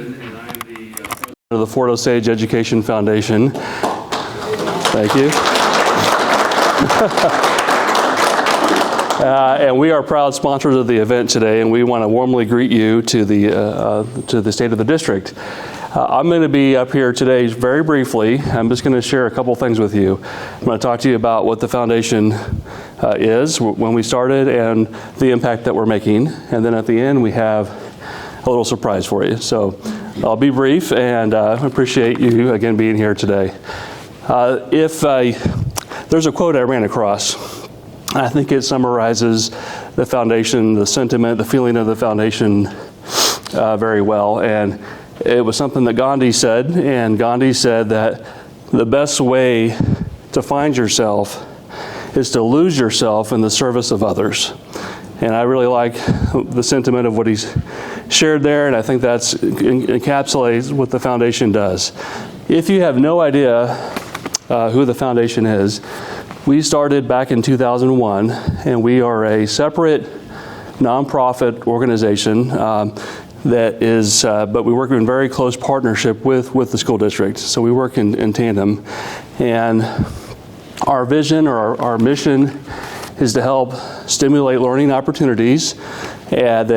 Anderson, and I'm the president of the Fort Osage Education Foundation. Thank you. And we are proud sponsors of the event today, and we want to warmly greet you to the State of the District. I'm going to be up here today very briefly. I'm just going to share a couple things with you. I'm going to talk to you about what the foundation is, when we started, and the impact that we're making. And then at the end, we have a little surprise for you. So I'll be brief, and appreciate you again being here today. There's a quote I ran across. I think it summarizes the foundation, the sentiment, the feeling of the foundation very well. And it was something that Gandhi said, and Gandhi said that the best way to find yourself is to lose yourself in the service of others. And I really like the sentiment of what he's shared there, and I think that encapsulates what the foundation does. If you have no idea who the foundation is, we started back in 2001, and we are a separate nonprofit organization but we work in very close partnership with the school district. So we work in tandem, and our vision or our mission is to help stimulate learning opportunities and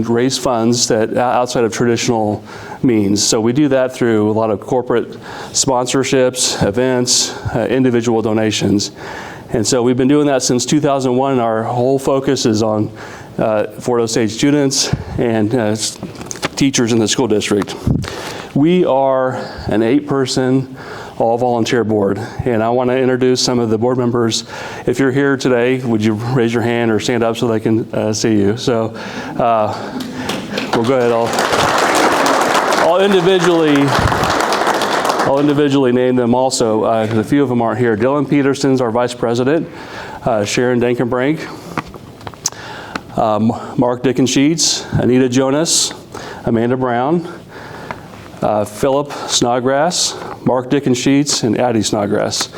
raise funds that outside of traditional means. So we do that through a lot of corporate sponsorships, events, individual donations. And so we've been doing that since 2001, and our whole focus is on Fort Osage students and teachers in the school district. We are an 8-person all-volunteer board, and I want to introduce some of the board members. If you're here today, would you raise your hand or stand up so they can see you? So we'll go ahead. I'll individually name them also. A few of them aren't here. Dylan Peterson's our vice president. Sharon Dankenbrink. Mark Dickensheets. Anita Jonas. Amanda Brown. Philip Snodgrass. Mark Dickensheets, and Addie Snodgrass.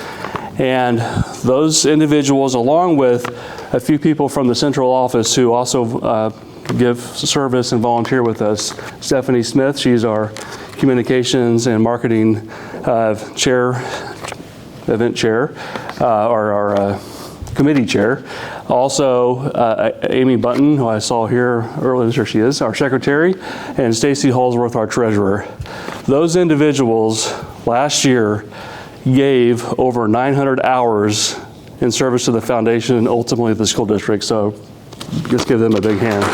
And those individuals, along with a few people from the central office who also give service and volunteer with us. Stephanie Smith, she's our communications and marketing event chair, or our committee chair. Also, Amy Button, who I saw here earlier, there she is, our secretary, and Stacy Holsworth, our treasurer. Those individuals last year gave over 900 hours in service to the foundation and ultimately the school district. So just give them a big hand.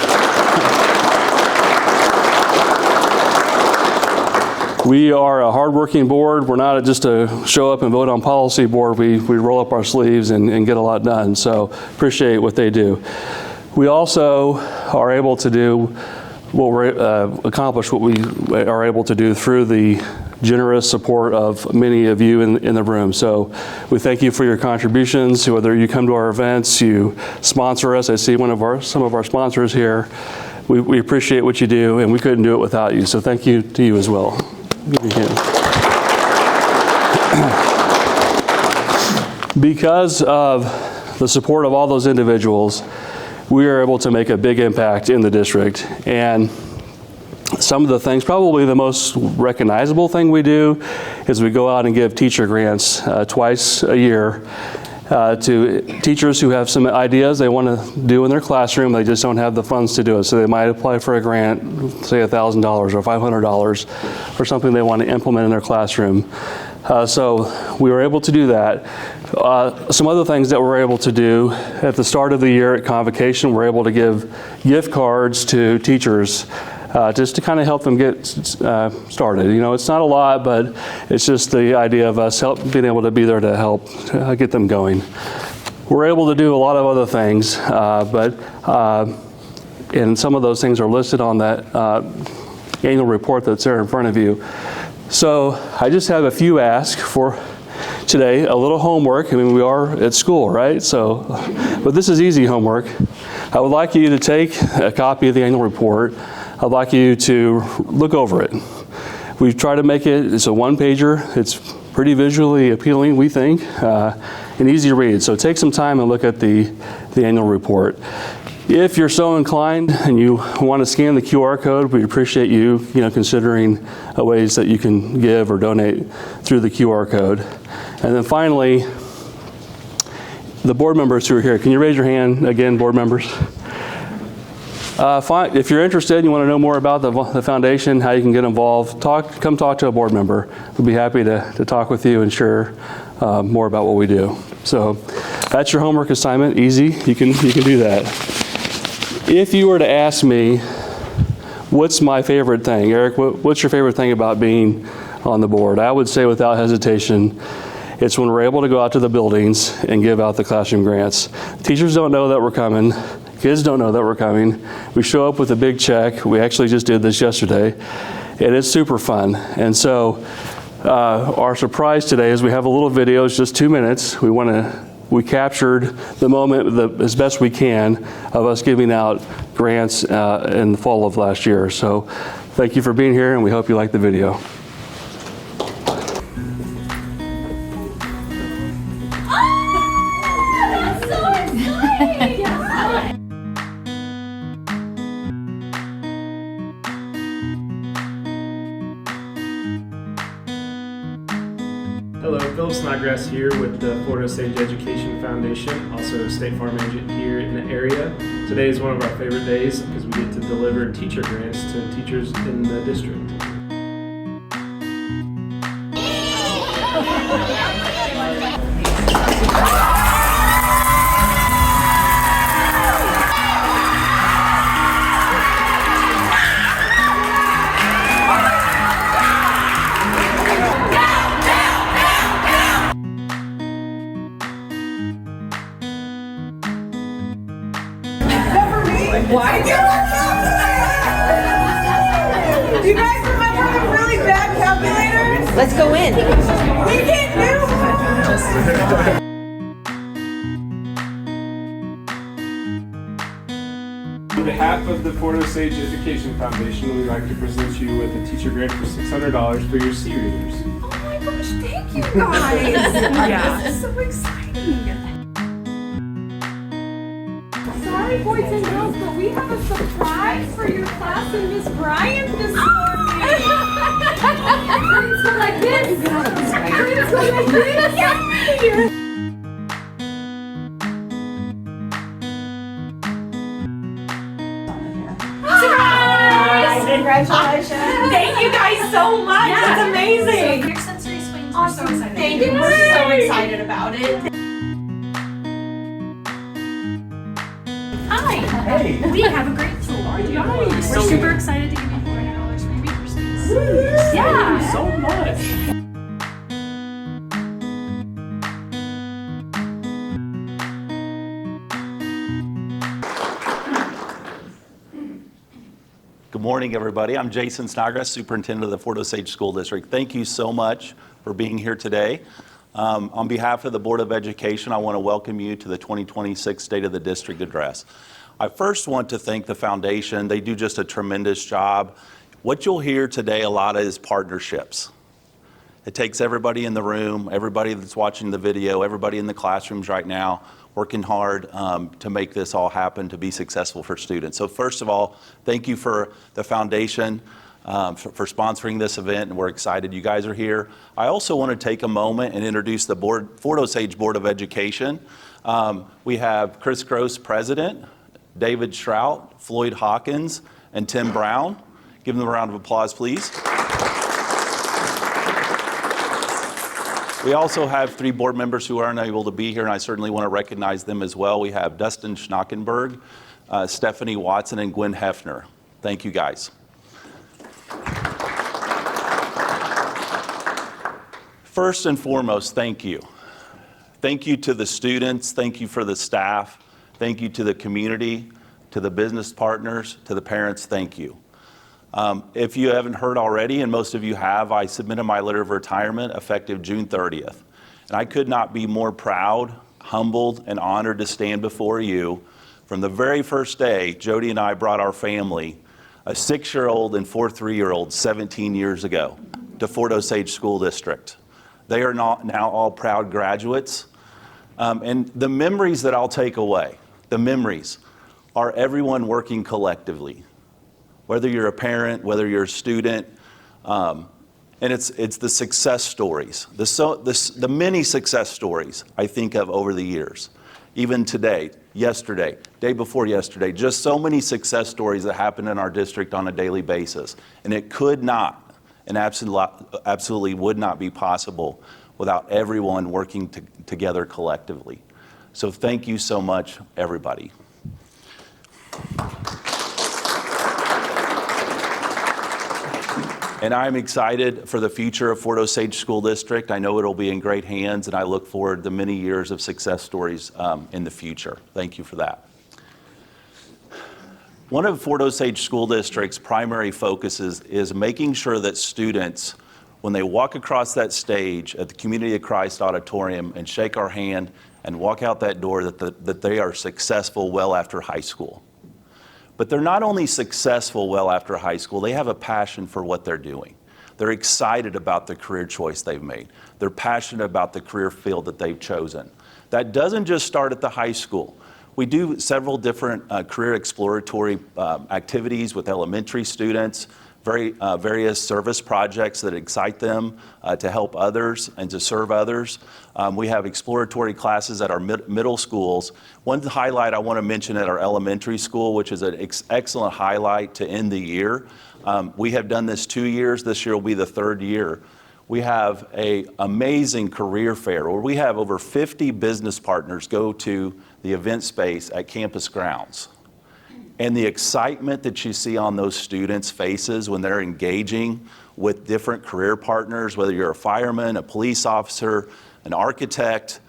We are a hardworking board. We're not just a show up and vote on policy board. We roll up our sleeves and get a lot done. So appreciate what they do. We also are able to accomplish what we are able to do through the generous support of many of you in the room. So we thank you for your contributions, whether you come to our events, you sponsor us. I see some of our sponsors here. We appreciate what you do, and we couldn't do it without you. So thank you to you as well. Give me a hand. Because of the support of all those individuals, we are able to make a big impact in the district. And some of the things, probably the most recognizable thing we do is we go out and give teacher grants twice a year to teachers who have some ideas they want to do in their classroom. They just don't have the funds to do it. So they might apply for a grant, say $1,000 or $500 for something they want to implement in their classroom. So we were able to do that. Some other things that we're able to do at the start of the year at convocation, we're able to give gift cards to teachers just to kind of help them get started. You know, it's not a lot, but it's just the idea of us being able to be there to help get them going. We're able to do a lot of other things, and some of those things are listed on that annual report that's there in front of you. So I just have a few asks for today, a little homework. I mean, we are at school, right? So, but this is easy homework. I would like you to take a copy of the annual report. I'd like you to look over it. We try to make it's a one-pager. It's pretty visually appealing, we think, and easy to read. So take some time and look at the annual report. If you're so inclined and you want to scan the QR code, we appreciate you considering ways that you can give or donate through the QR code. And then finally, the board members who are here, can you raise your hand again, board members? If you're interested and you want to know more about the foundation, how you can get involved, come talk to a board member. We'd be happy to talk with you and share more about what we do. So that's your homework assignment. Easy. You can do that. If you were to ask me, what's my favorite thing, Eric? What's your favorite thing about being on the board? I would say without hesitation, it's when we're able to go out to the buildings and give out the classroom grants. Teachers don't know that we're coming. Kids don't know that we're coming. We show up with a big check. We actually just did this yesterday, and it's super fun. And so our surprise today is we have a little video. It's just 2 minutes. We captured the moment as best we can of us giving out grants in the fall of last year. So thank you for being here, and we hope you like the video. Hello, Philip Snodgrass here with the Fort Osage Education Foundation, also a State Farm agent here in the area. Today is one of our favorite days because we get to deliver teacher grants to teachers in the district. Why do you guys remember the really bad calculators? Let's go in. We can't do On behalf of the Fort Osage Education Foundation, we'd like to present you with a teacher grant for $600 for your C readers. Oh my gosh, thank you guys. This is so exciting. Sorry, boys and girls, but we have a surprise for your class and Miss Bryant this morning. It's go like this. It's go like this. Yeah. Congratulations. Thank you guys so much. Yeah. It's amazing. So your sensory swings, Awesome. we're so excited. Thank you. We're so excited about it. Hi. Hey. We have a great tool for you. Nice. We're super excited to give you $400 for your makerspace. Yeah. Thank you so much. Good morning, everybody. I'm Jason Snodgrass, Superintendent of the Fort Osage School District. Thank you so much for being here today. On behalf of the Board of Education, I want to welcome you to the 2026 State of the District Address. I first want to thank the foundation. They do just a tremendous job. What you'll hear today a lot is partnerships. It takes everybody in the room, everybody that's watching the video, everybody in the classrooms right now, working hard to make this all happen, to be successful for students. So first of all, thank you for the foundation for sponsoring this event, and we're excited you guys are here. I also want to take a moment and introduce the Fort Osage Board of Education. We have Chris Gross, President, David Shrout, Floyd Hawkins, and Tim Brown. Give them a round of applause, please. We also have 3 board members who are unable to be here, and I certainly want to recognize them as well. We have Dustin Schnockenberg, Stephanie Watson, and Gwen Hefner. Thank you, guys. First and foremost, thank you. Thank you to the students. Thank you for the staff. Thank you to the community, to the business partners, to the parents. Thank you. If you haven't heard already, and most of you have, I submitted my letter of retirement effective June 30th. And I could not be more proud, humbled, and honored to stand before you. From the very first day, Jody and I brought our family, a 6-year-old and 4 3-year-olds, 17 years ago, to Fort Osage School District. They are now all proud graduates. And the memories that I'll take away, the memories, are everyone working collectively. Whether you're a parent, whether you're a student, and it's the success stories, the many success stories I think of over the years. Even today, yesterday, day before yesterday, just so many success stories that happen in our district on a daily basis. And it could not, and absolutely would not be possible without everyone working together collectively. So thank you so much, everybody. And I'm excited for the future of Fort Osage School District. I know it'll be in great hands, and I look forward to many years of success stories in the future. Thank you for that. One of Fort Osage School District's primary focuses is making sure that students, when they walk across that stage at the Community of Christ Auditorium and shake our hand and walk out that door, that they are successful well after high school. But they're not only successful well after high school, they have a passion for what they're doing. They're excited about the career choice they've made. They're passionate about the career field that they've chosen. That doesn't just start at the high school. We do several different career exploratory activities with elementary students, various service projects that excite them to help others and to serve others. We have exploratory classes at our middle schools. One highlight I want to mention at our elementary school, which is an excellent highlight to end the year. We have done this 2 years. This year will be the third year. We have an amazing career fair where we have over 50 business partners go to the event space at campus grounds. And the excitement that you see on those students' faces when they're engaging with different career partners, whether you're a fireman, a police officer, an architect.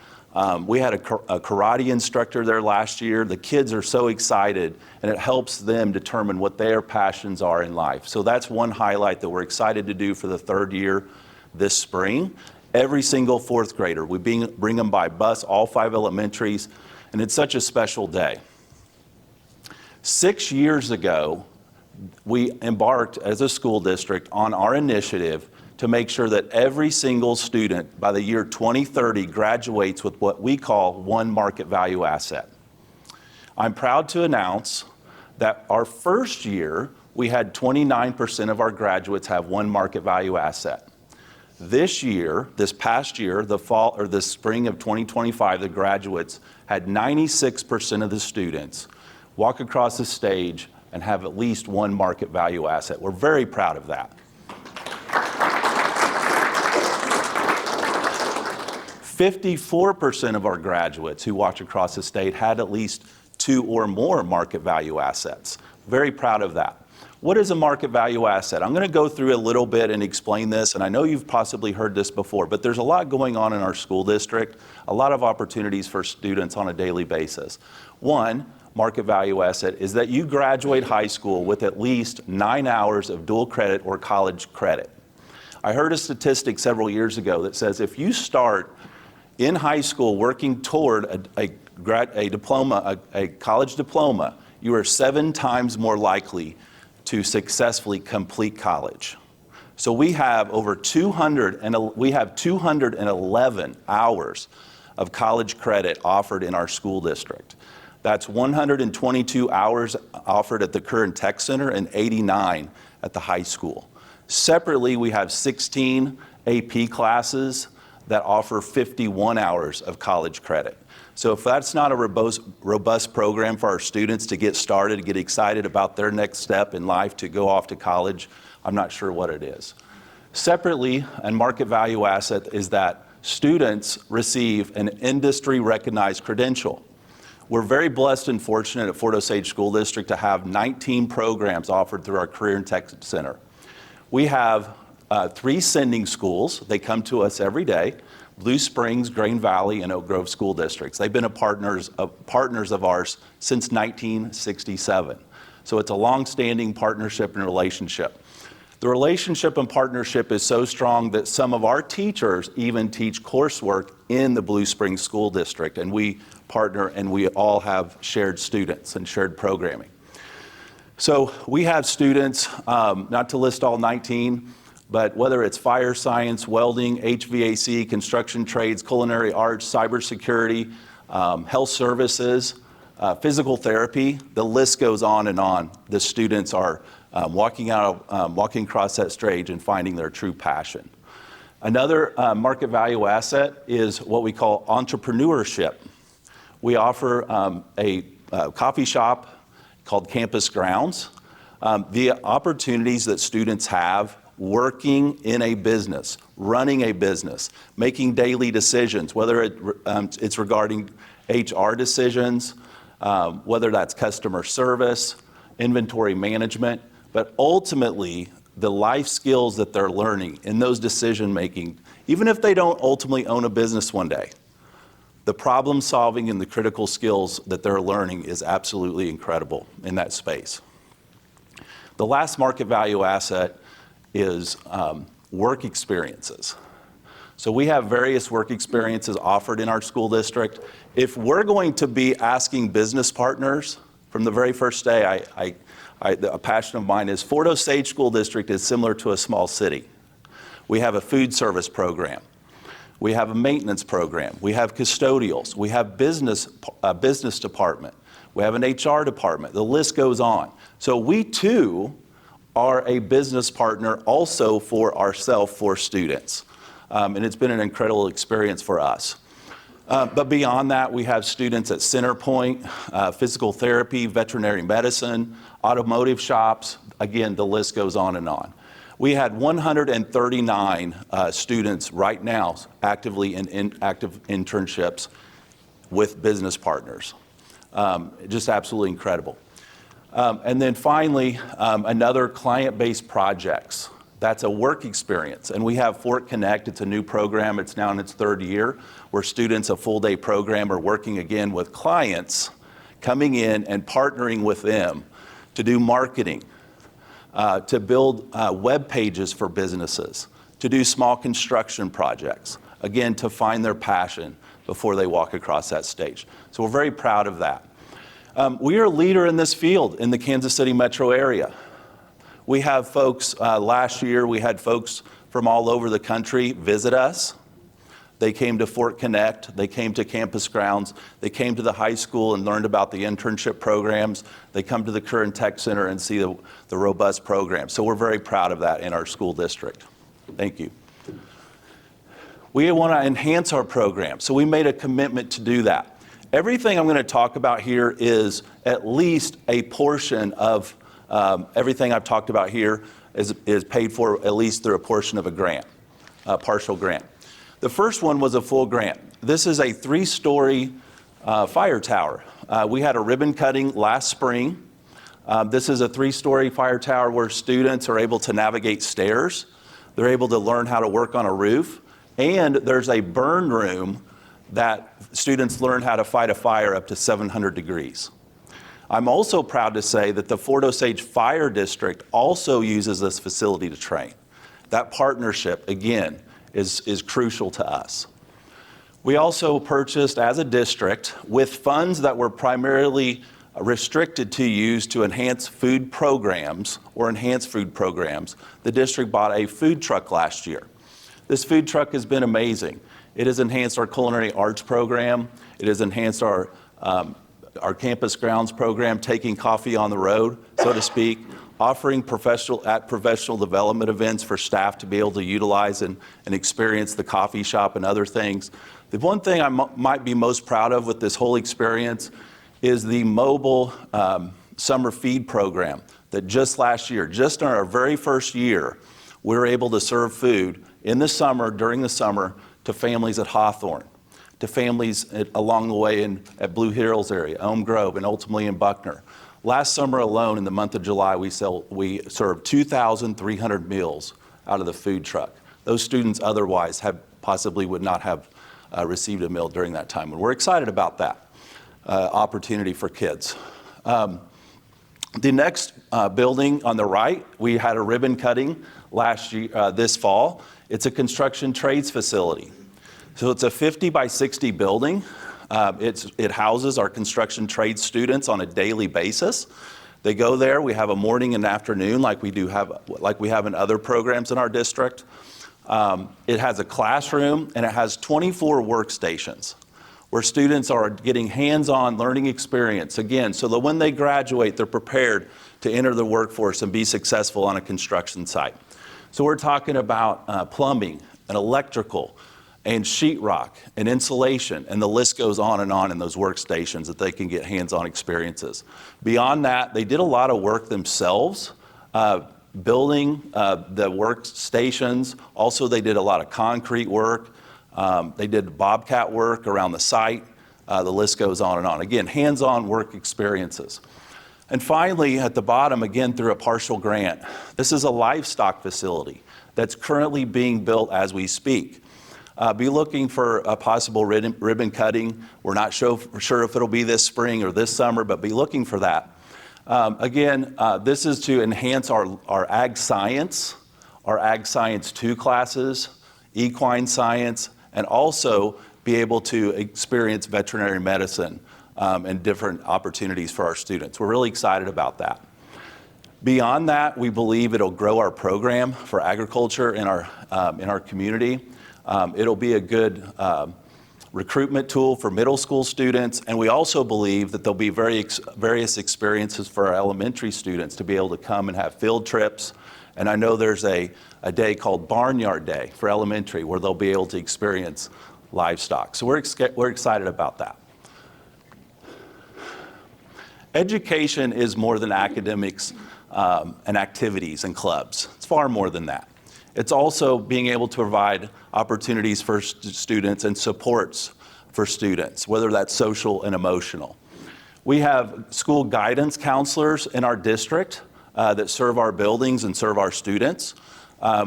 We had a karate instructor there last year. The kids are so excited, and it helps them determine what their passions are in life. So that's one highlight that we're excited to do for the third year this spring. Every single fourth grader, we bring them by bus, all 5 elementaries, and it's such a special day. 6 years ago, we embarked as a school district on our initiative to make sure that every single student by the year 2030 graduates with what we call one market value asset. I'm proud to announce that our first year, we had 29% of our graduates have one market value asset. This year, this past year, the spring of 2025, the graduates had 96% of the students walk across the stage and have at least one market value asset. We're very proud of that. 54% of our graduates who walked across the stage had at least 2 or more market value assets. Very proud of that. What is a market value asset? I'm going to go through a little bit and explain this, and I know you've possibly heard this before, but there's a lot going on in our school district, a lot of opportunities for students on a daily basis. One market value asset is that you graduate high school with at least 9 hours of dual credit or college credit. I heard a statistic several years ago that says if you start in high school working toward a college diploma, you are 7 times more likely to successfully complete college. So we have over 211 hours of college credit offered in our school district. That's 122 hours offered at the Curran Tech Center and 89 at the high school. Separately, we have 16 AP classes that offer 51 hours of college credit. So if that's not a robust program for our students to get started, to get excited about their next step in life, to go off to college, I'm not sure what it is. Separately, and market value asset is that students receive an industry-recognized credential. We're very blessed and fortunate at Fort Osage School District to have 19 programs offered through our Career and Tech Center. We have 3 sending schools. They come to us every day: Blue Springs, Grain Valley, and Oak Grove School Districts. They've been partners of ours since 1967. So it's a long-standing partnership and relationship. The relationship and partnership is so strong that some of our teachers even teach coursework in the Blue Springs School District, and we partner and we all have shared students and shared programming. So we have students, not to list all 19, but whether it's fire science, welding, HVAC, construction trades, culinary arts, cybersecurity, health services, physical therapy, the list goes on and on. The students are walking across that stage and finding their true passion. Another market value asset is what we call entrepreneurship. We offer a coffee shop called Campus Grounds. The opportunities that students have working in a business, running a business, making daily decisions, whether it's regarding HR decisions, whether that's customer service, inventory management, but ultimately the life skills that they're learning in those decision making, even if they don't ultimately own a business one day, the problem solving and the critical skills that they're learning is absolutely incredible in that space. The last market value asset is work experiences. So we have various work experiences offered in our school district. If we're going to be asking business partners from the very first day, a passion of mine is Fort Osage School District is similar to a small city. We have a food service program. We have a maintenance program. We have custodials. We have a business department. We have an HR department. The list goes on. So we too are a business partner also for ourselves, for students. And it's been an incredible experience for us. But beyond that, we have students at Centerpoint, physical therapy, veterinary medicine, automotive shops. Again, the list goes on and on. We had 139 students right now actively in active internships with business partners. Just absolutely incredible. And then finally, another client-based projects. That's a work experience. And we have Fort Connect. It's a new program. It's now in its third year, where students, a full-day program, are working again with clients, coming in and partnering with them to do marketing, to build web pages for businesses, to do small construction projects, again, to find their passion before they walk across that stage. So we're very proud of that. We are a leader in this field in the Kansas City metro area. We have folks, last year we had folks from all over the country visit us. They came to Fort Connect, they came to Campus Grounds, they came to the high school and learned about the internship programs. They come to the Curran Tech Center and see the robust program. So we're very proud of that in our school district. Thank you. We want to enhance our program, so we made a commitment to do that. Everything I'm going to talk about here is at least a portion of everything I've talked about here is paid for at least through a portion of a grant, a partial grant. The first one was a full grant. This is a 3-story fire tower. We had a ribbon cutting last spring. This is a 3-story fire tower where students are able to navigate stairs. They're able to learn how to work on a roof. And there's a burn room that students learn how to fight a fire up to 700 degrees. I'm also proud to say that the Fort Osage Fire District also uses this facility to train. That partnership, again, is crucial to us. We also purchased, as a district, with funds that were primarily restricted to use to enhance food programs, the district bought a food truck last year. This food truck has been amazing. It has enhanced our culinary arts program. It has enhanced our Campus Grounds program, taking coffee on the road, so to speak, offering professional development events for staff to be able to utilize and experience the coffee shop and other things. The one thing I might be most proud of with this whole experience is the mobile summer feed program that just last year, just in our very first year, we were able to serve food in the summer, during the summer, to families at Hawthorne, to families along the way at Blue Hills area, Elm Grove, and ultimately in Buckner. Last summer alone, in the month of July, we served 2,300 meals out of the food truck. Those students otherwise possibly would not have received a meal during that time. And we're excited about that opportunity for kids. The next building on the right, we had a ribbon cutting this fall. It's a construction trades facility. So it's a 50 by 60 building. It houses our construction trades students on a daily basis. They go there. We have a morning and afternoon like we have in other programs in our district. It has a classroom and it has 24 workstations. where students are getting hands-on learning experience, again, so that when they graduate, they're prepared to enter the workforce and be successful on a construction site. So we're talking about plumbing and electrical and sheetrock and insulation, and the list goes on in those workstations that they can get hands-on experiences. Beyond that, they did a lot of work themselves, building the workstations. Also, they did a lot of concrete work. They did bobcat work around the site. The list goes on and on. Again, hands-on work experiences. And finally, at the bottom, again, through a partial grant, this is a livestock facility that's currently being built as we speak. Be looking for a possible ribbon cutting. We're not sure if it'll be this spring or this summer, but be looking for that. Again, this is to enhance our Ag Science, our Ag Science 2 classes, equine science, and also be able to experience veterinary medicine and different opportunities for our students. We're really excited about that. Beyond that, we believe it'll grow our program for agriculture in our community. It'll be a good recruitment tool for middle school students, and we also believe that there'll be various experiences for our elementary students to be able to come and have field trips. And I know there's a day called Barnyard Day for elementary where they'll be able to experience livestock. So we're excited about that. Education is more than academics and activities and clubs. It's far more than that. It's also being able to provide opportunities for students and supports for students, whether that's social and emotional. We have school guidance counselors in our district that serve our buildings and serve our students.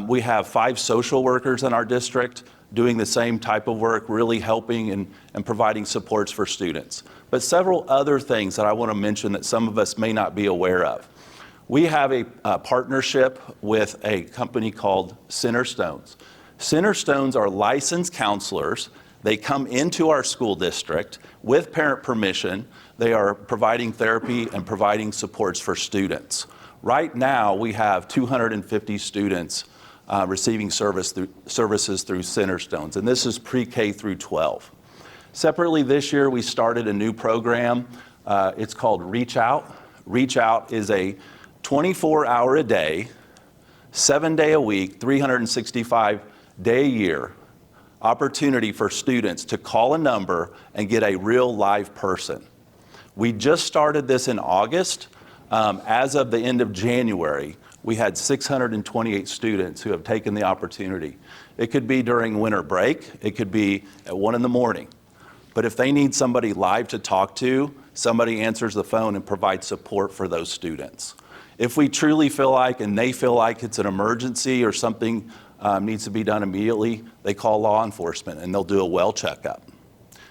We have 5 social workers in our district doing the same type of work, really helping and providing supports for students. But several other things that I want to mention that some of us may not be aware of. We have a partnership with a company called Centerstones. Centerstones are licensed counselors. They come into our school district with parent permission. They are providing therapy and providing supports for students. Right now, we have 250 students receiving services through Centerstones, and this is pre-K through 12. Separately this year, we started a new program. It's called Reach Out. Reach Out is a 24-hour a day, 7-day a week, 365-day a year opportunity for students to call a number and get a real live person. We just started this in August. As of the end of January, we had 628 students who have taken the opportunity. It could be during winter break. It could be at 1 in the morning. But if they need somebody live to talk to, somebody answers the phone and provides support for those students. If we truly feel like, and they feel like it's an emergency or something needs to be done immediately, they call law enforcement and they'll do a well checkup.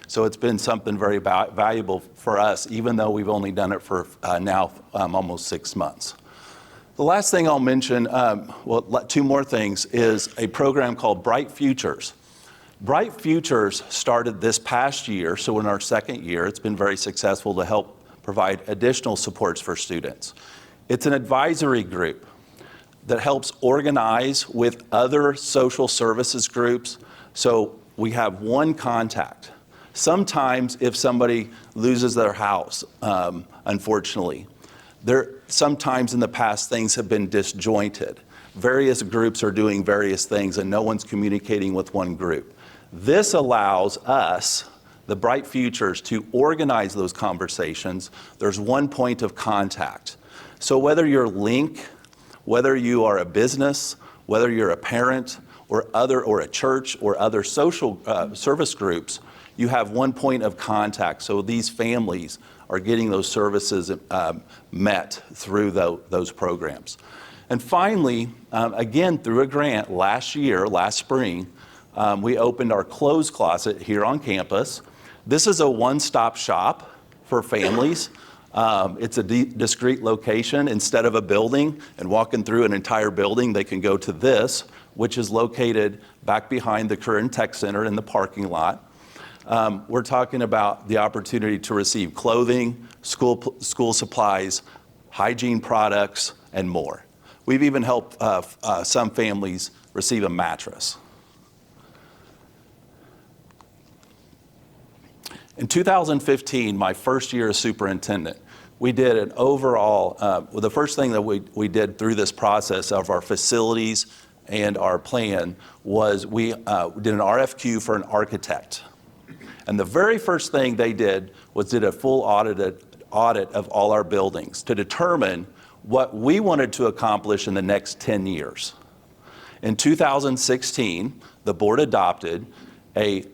So it's been something very valuable for us, even though we've only done it for now almost 6 months. The last thing I'll mention, 2 more things, is a program called Bright Futures. Bright Futures started this past year, so in our 2nd year, it's been very successful to help provide additional supports for students. It's an advisory group that helps organize with other social services groups, so we have one contact. Sometimes if somebody loses their house, unfortunately, sometimes in the past things have been disjointed. Various groups are doing various things and no one's communicating with one group. This allows us, the Bright Futures, to organize those conversations. There's one point of contact. So whether you're Link, whether you are a business, whether you're a parent or a church or other social service groups, you have one point of contact. So these families are getting those services met through those programs. And finally, again, through a grant last spring, we opened our clothes closet here on campus. This is a one-stop shop for families. It's a discrete location. Instead of a building and walking through an entire building, they can go to this, which is located back behind the Career and Tech Center in the parking lot. We're talking about the opportunity to receive clothing, school supplies, hygiene products, and more. We've even helped some families receive a mattress. In 2015, my first year as superintendent, we did an overall, the first thing that we did through this process of our facilities and our plan was we did an RFQ for an architect. And the very first thing they did was did a full audit of all our buildings to determine what we wanted to accomplish in the next 10 years. In 2016, the board adopted a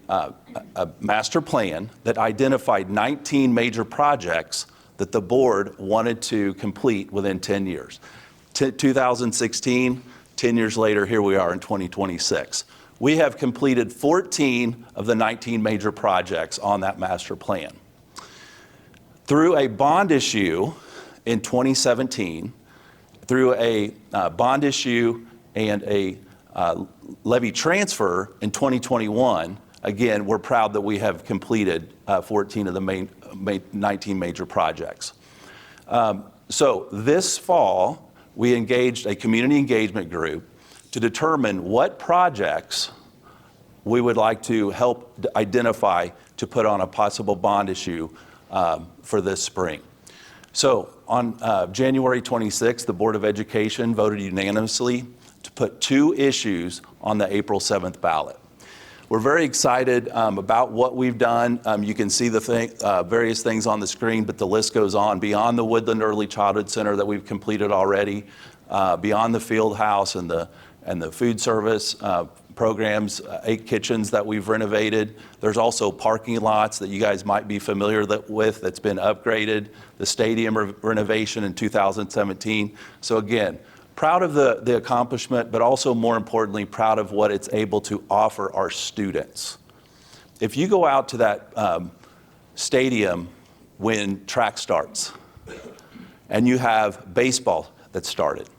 master plan that identified 19 major projects that the board wanted to complete within 10 years. 2016, 10 years later, here we are in 2026. We have completed 14 of the 19 major projects on that master plan. Through a bond issue in 2017, through a bond issue and a levy transfer in 2021, again, we're proud that we have completed 14 of the 19 major projects. So this fall, we engaged a community engagement group to determine what projects we would like to help identify to put on a possible bond issue for this spring. So on January 26th, the Board of Education voted unanimously to put 2 issues on the April 7th ballot. We're very excited about what we've done. You can see the various things on the screen, but the list goes on. Beyond the Woodland Early Childhood Center that we've completed already, beyond the field house and the food service programs, 8 kitchens that we've renovated. There's also parking lots that you guys might be familiar with that's been upgraded, the stadium renovation in 2017. So again, proud of the accomplishment, but also more importantly, proud of what it's able to offer our students. If you go out to that stadium when track starts and you have baseball that started,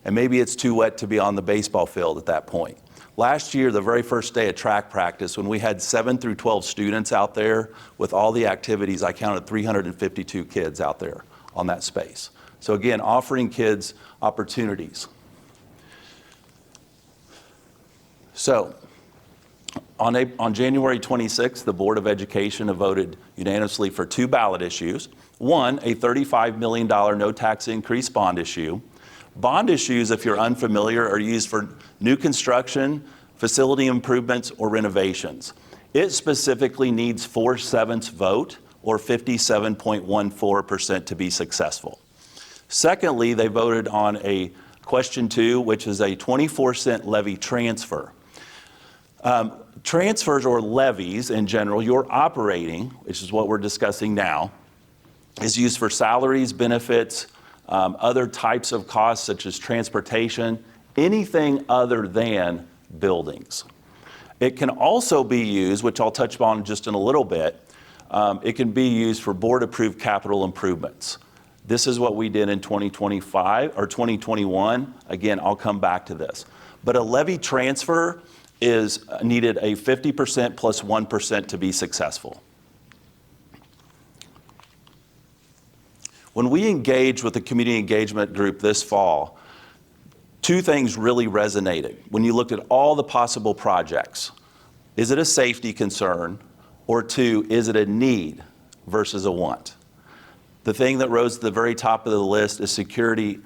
and maybe it's too wet to be on the baseball field at that point. Last year, the very first day of track practice, when we had 7 through 12 students out there with all the activities, I counted 352 kids out there on that space. So again, offering kids opportunities. So on January 26th, the Board of Education voted unanimously for 2 ballot issues. One, a $35 million no tax increase bond issue. Bond issues, if you're unfamiliar, are used for new construction, facility improvements, or renovations. It specifically needs 4/7 vote, or 57.14% to be successful. Secondly, they voted on a question 2, which is a 24-cent levy transfer. Transfers or levies in general, your operating, which is what we're discussing now, is used for salaries, benefits, other types of costs such as transportation, anything other than buildings. It can also be used, which I'll touch on just in a little bit, it can be used for board-approved capital improvements. This is what we did in 2025 or 2021. Again, I'll come back to this. But a levy transfer is needed a 50% plus 1% to be successful. When we engaged with the community engagement group this fall, 2 things really resonated. When you looked at all the possible projects, is it a safety concern? Or 2, is it a need versus a want? The thing that rose to the very top of the list is security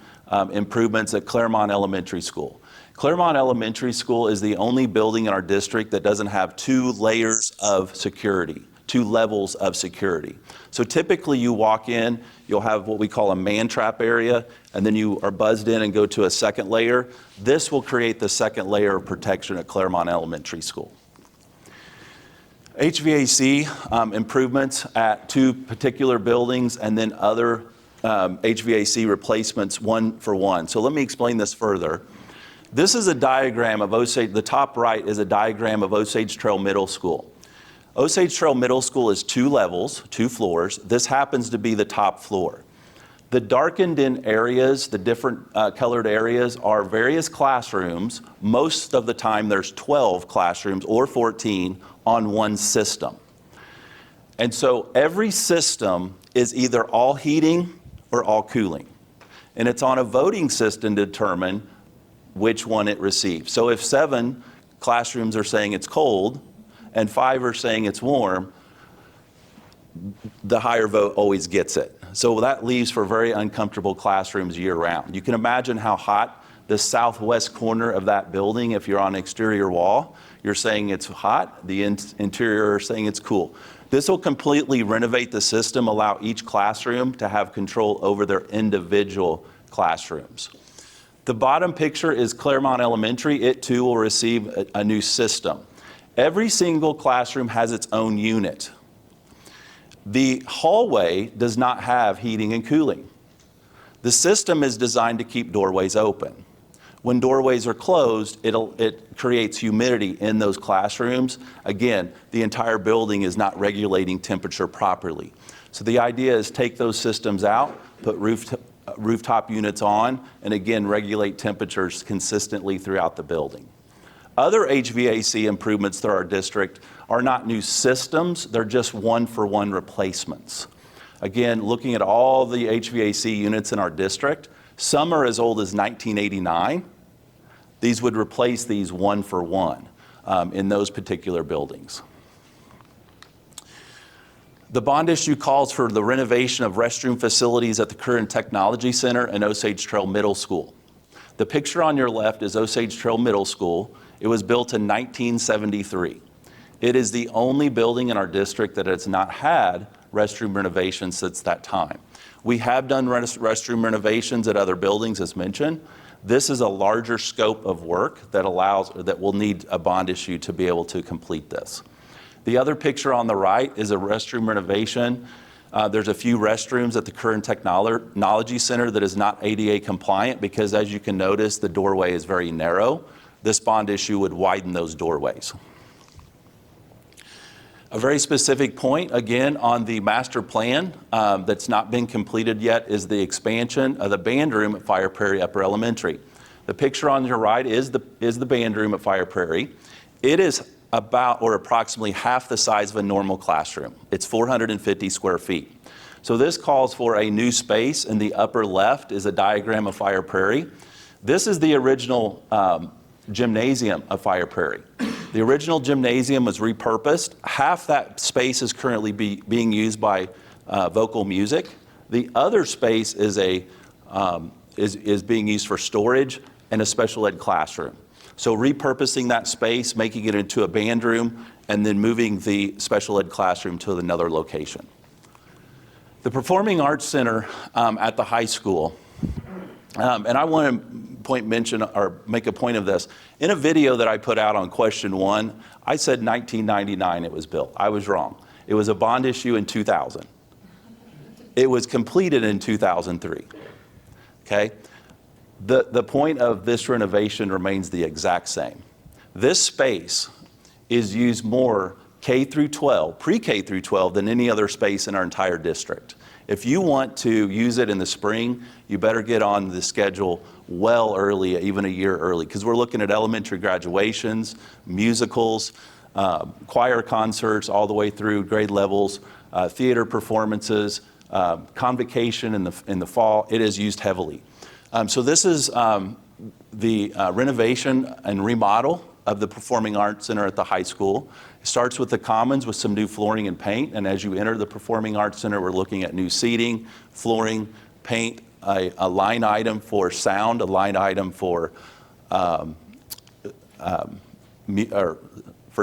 improvements at Claremont Elementary School. Claremont Elementary School is the only building in our district that doesn't have 2 layers of security, 2 levels of security. So typically you walk in, you'll have what we call a man trap area, and then you are buzzed in and go to a second layer. This will create the second layer of protection at Claremont Elementary School. HVAC improvements at 2 particular buildings, and then other HVAC replacements 1 for 1. So let me explain this further. This is a diagram of Osage. The top right is a diagram of Osage Trail Middle School. Osage Trail Middle School is 2 levels, 2 floors. This happens to be the top floor. The darkened in areas, the different colored areas, are various classrooms. Most of the time there's 12 classrooms or 14 on one system. And so every system is either all heating or all cooling. And it's on a voting system to determine which one it receives. So if 7 classrooms are saying it's cold and 5 are saying it's warm, the higher vote always gets it. So that leaves for very uncomfortable classrooms year-round. You can imagine how hot the southwest corner of that building, if you're on an exterior wall, you're saying it's hot, the interior is saying it's cool. This will completely renovate the system, allow each classroom to have control over their individual classrooms. The bottom picture is Claremont Elementary. It too will receive a new system. Every single classroom has its own unit. The hallway does not have heating and cooling. The system is designed to keep doorways open. When doorways are closed, it creates humidity in those classrooms. Again, the entire building is not regulating temperature properly. So the idea is take those systems out, put rooftop units on, and again, regulate temperatures consistently throughout the building. Other HVAC improvements through our district are not new systems, they're just one-for-one replacements. Again, looking at all the HVAC units in our district, some are as old as 1989. These would replace these one-for-one in those particular buildings. The bond issue calls for the renovation of restroom facilities at the Current Technology Center and Osage Trail Middle School. The picture on your left is Osage Trail Middle School. It was built in 1973. It is the only building in our district that has not had restroom renovations since that time. We have done restroom renovations at other buildings, as mentioned. This is a larger scope of work that will need a bond issue to be able to complete this. The other picture on the right is a restroom renovation. There's a few restrooms at the Current Technology Center that is not ADA compliant because, as you can notice, the doorway is very narrow. This bond issue would widen those doorways. A very specific point, again, on the master plan that's not been completed yet is the expansion of the band room at Fire Prairie Upper Elementary. The picture on your right is the band room at Fire Prairie. It is about or approximately half the size of a normal classroom. It's 450 square feet. So this calls for a new space. In the upper left is a diagram of Fire Prairie. This is the original gymnasium of Fire Prairie. The original gymnasium was repurposed. Half that space is currently being used by vocal music. The other space is being used for storage and a special ed classroom. So repurposing that space, making it into a band room, and then moving the special ed classroom to another location. The Performing Arts Center at the high school, and I want to make a point of this. In a video that I put out on question 1, I said 1999 it was built. I was wrong. It was a bond issue in 2000. It was completed in 2003. Okay? The point of this renovation remains the exact same. This space is used more K through 12, pre-K through 12, than any other space in our entire district. If you want to use it in the spring, you better get on the schedule well early, even a year early, because we're looking at elementary graduations, musicals, choir concerts, all the way through grade levels, theater performances, convocation in the fall. It is used heavily. So this is the renovation and remodel of the Performing Arts Center at the high school. It starts with the commons with some new flooring and paint, and as you enter the Performing Arts Center, we're looking at new seating, flooring, paint, a line item for sound, a line item for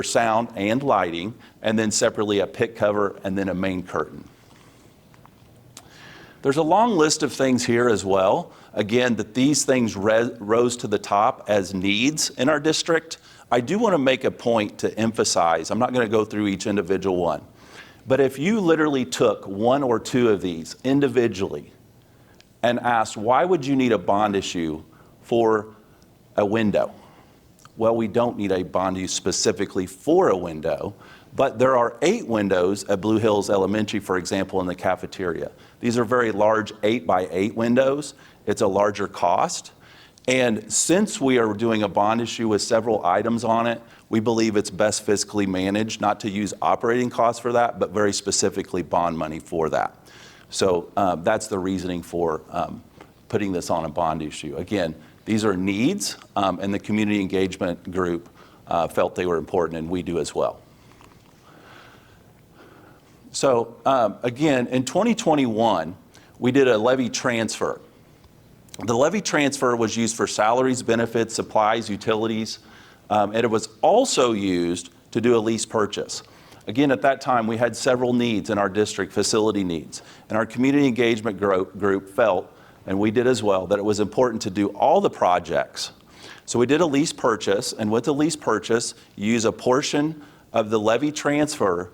sound and lighting, and then separately a pit cover and then a main curtain. There's a long list of things here as well. Again, that these things rose to the top as needs in our district. I do want to make a point to emphasize, I'm not going to go through each individual one, but if you literally took one or two of these individually and asked, why would you need a bond issue for a window? Well, we don't need a bond issue specifically for a window, but there are 8 windows at Blue Hills Elementary, for example, in the cafeteria. These are very large 8x8 windows. It's a larger cost. And since we are doing a bond issue with several items on it, we believe it's best fiscally managed, not to use operating costs for that, but very specifically bond money for that. So that's the reasoning for putting this on a bond issue. Again, these are needs, and the community engagement group felt they were important, and we do as well. So again, in 2021, we did a levy transfer. The levy transfer was used for salaries, benefits, supplies, utilities, and it was also used to do a lease purchase. Again, at that time, we had several needs in our district, facility needs, and our community engagement group felt, and we did as well, that it was important to do all the projects. So we did a lease purchase, and with the lease purchase, you use a portion of the levy transfer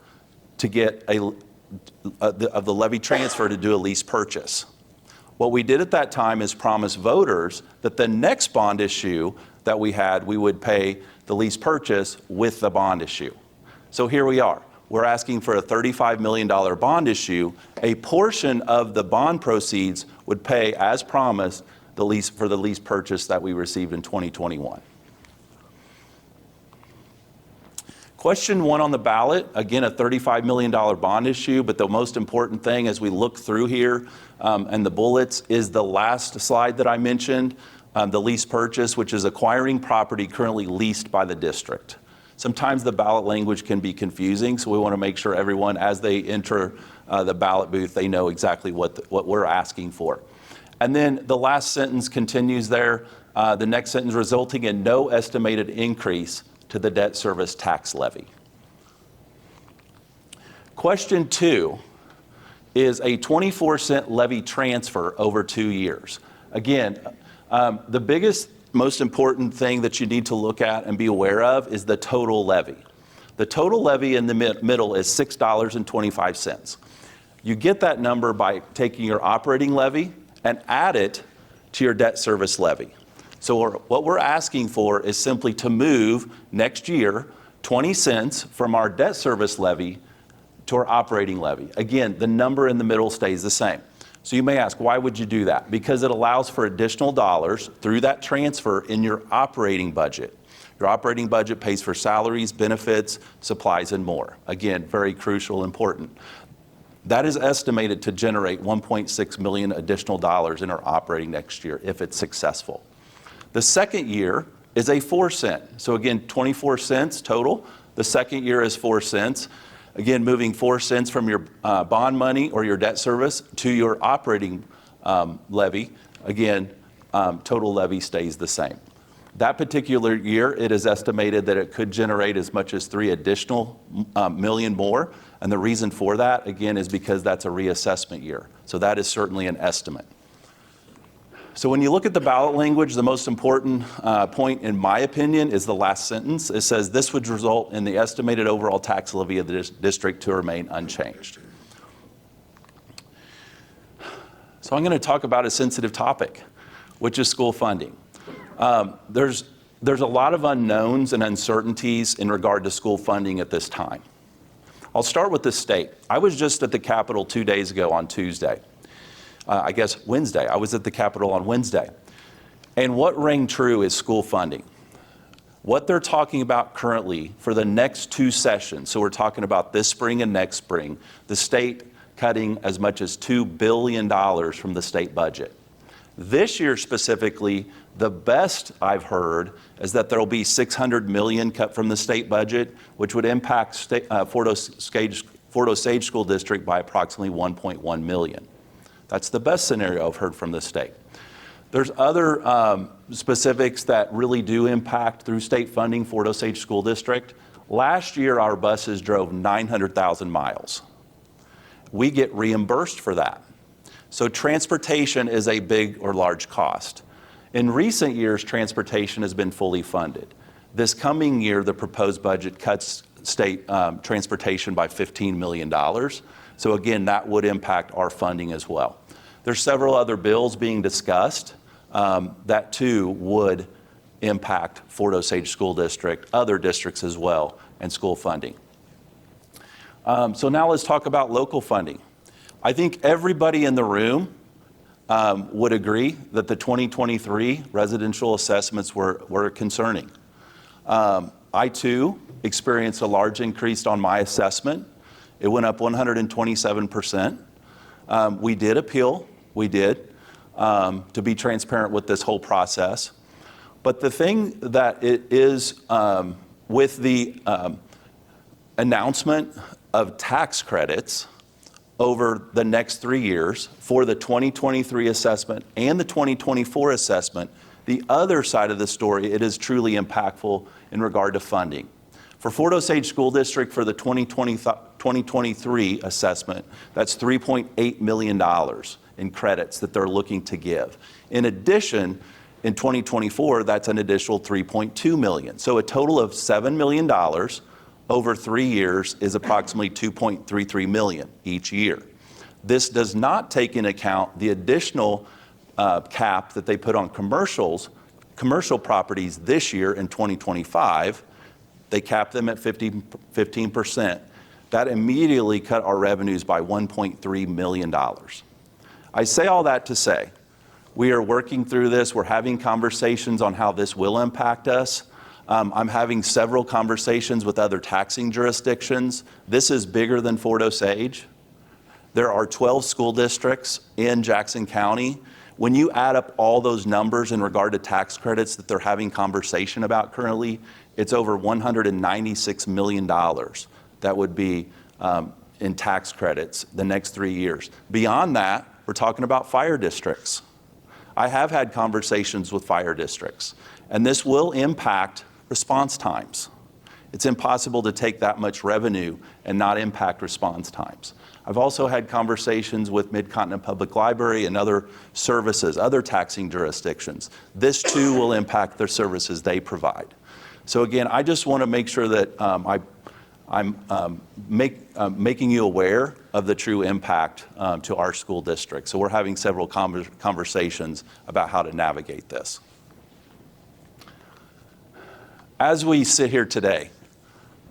to get of the levy transfer to do a lease purchase. What we did at that time is promise voters that the next bond issue that we had, we would pay the lease purchase with the bond issue. So here we are. We're asking for a $35 million bond issue. A portion of the bond proceeds would pay, as promised, for the lease purchase that we received in 2021. Question 1 on the ballot, again, a $35 million bond issue, but the most important thing as we look through here and the bullets is the last slide that I mentioned, the lease purchase, which is acquiring property currently leased by the district. Sometimes the ballot language can be confusing, so we want to make sure everyone, as they enter the ballot booth, they know exactly what we're asking for. And then the last sentence continues there, the next sentence, resulting in no estimated increase to the debt service tax levy. Question 2 is a 24-cent levy transfer over 2 years. Again, the biggest, most important thing that you need to look at and be aware of is the total levy. The total levy in the middle is $6.25. You get that number by taking your operating levy and add it to your debt service levy. So what we're asking for is simply to move next year 20 cents from our debt service levy to our operating levy. Again, the number in the middle stays the same. So you may ask, why would you do that? Because it allows for additional dollars through that transfer in your operating budget. Your operating budget pays for salaries, benefits, supplies, and more. Again, very crucial, important. That is estimated to generate $1.6 million additional dollars in our operating next year if it's successful. The second year is a 4 cent. So again, 24 cents total. The second year is 4 cents. Again, moving 4 cents from your bond money or your debt service to your operating levy. Again, total levy stays the same. That particular year, it is estimated that it could generate as much as $3 additional million more. And the reason for that, again, is because that's a reassessment year. So that is certainly an estimate. So when you look at the ballot language, the most important point, in my opinion, is the last sentence. It says this would result in the estimated overall tax levy of the district to remain unchanged. So I'm going to talk about a sensitive topic, which is school funding. There's a lot of unknowns and uncertainties in regard to school funding at this time. I'll start with the state. I was just at the Capitol 2 days ago on Tuesday. Wednesday. I was at the Capitol on Wednesday. And what rang true is school funding. What they're talking about currently for the next 2 sessions, so we're talking about this spring and next spring, the state cutting as much as $2 billion from the state budget. This year specifically, the best I've heard is that there will be $600 million cut from the state budget, which would impact Fort Osage School District by approximately $1.1 million. That's the best scenario I've heard from the state. There's other specifics that really do impact through state funding Fort Osage School District. Last year, our buses drove 900,000 miles. We get reimbursed for that. So transportation is a big or large cost. In recent years, transportation has been fully funded. This coming year, the proposed budget cuts state transportation by $15 million. So again, that would impact our funding as well. There's several other bills being discussed that too would impact Fort Osage School District, other districts as well, and school funding. So now let's talk about local funding. I think everybody in the room would agree that the 2023 residential assessments were concerning. I too experienced a large increase on my assessment. It went up 127%. We did appeal, to be transparent with this whole process. But the thing that it is with the announcement of tax credits, over the next 3 years for the 2023 assessment and the 2024 assessment, the other side of the story, it is truly impactful in regard to funding. For Fort Osage School District for the 2023 assessment, that's $3.8 million in credits that they're looking to give. In addition, in 2024, that's an additional $3.2 million. So a total of $7 million over 3 years is approximately $2.33 million each year. This does not take into account the additional cap that they put on commercial properties this year in 2025. They capped them at 15%. That immediately cut our revenues by $1.3 million. I say all that to say, we are working through this. We're having conversations on how this will impact us. I'm having several conversations with other taxing jurisdictions. This is bigger than Fort Osage. There are 12 school districts in Jackson County. When you add up all those numbers in regard to tax credits that they're having conversation about currently, it's over $196 million that would be in tax credits the next 3 years. Beyond that, we're talking about fire districts. I have had conversations with fire districts, and this will impact response times. It's impossible to take that much revenue and not impact response times. I've also had conversations with Mid-Continent Public Library and other services, other taxing jurisdictions. This too will impact their services they provide. So again, I just want to make sure that I'm making you aware of the true impact to our school district. So we're having several conversations about how to navigate this. As we sit here today,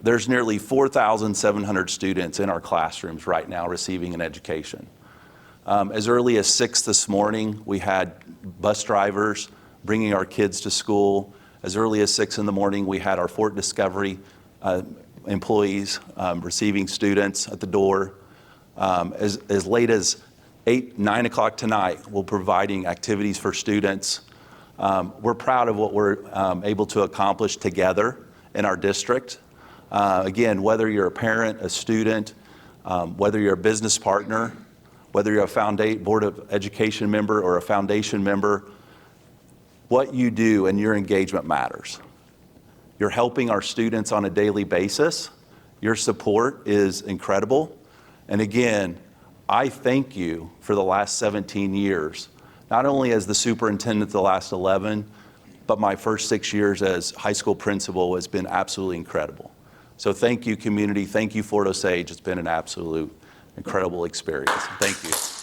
there's nearly 4,700 students in our classrooms right now receiving an education. As early as 6 this morning, we had bus drivers bringing our kids to school. As early as 6 in the morning, we had our Fort Discovery employees receiving students at the door. As late as 8, 9 o'clock tonight, we're providing activities for students. We're proud of what we're able to accomplish together in our district. Again, whether you're a parent, a student, whether you're a business partner, whether you're a Board of Education member or a foundation member, what you do and your engagement matters. You're helping our students on a daily basis. Your support is incredible. And again, I thank you for the last 17 years, not only as the superintendent the last 11, but my first 6 years as high school principal has been absolutely incredible. So thank you, community. Thank you, Fort Osage. It's been an absolute incredible experience. Thank you.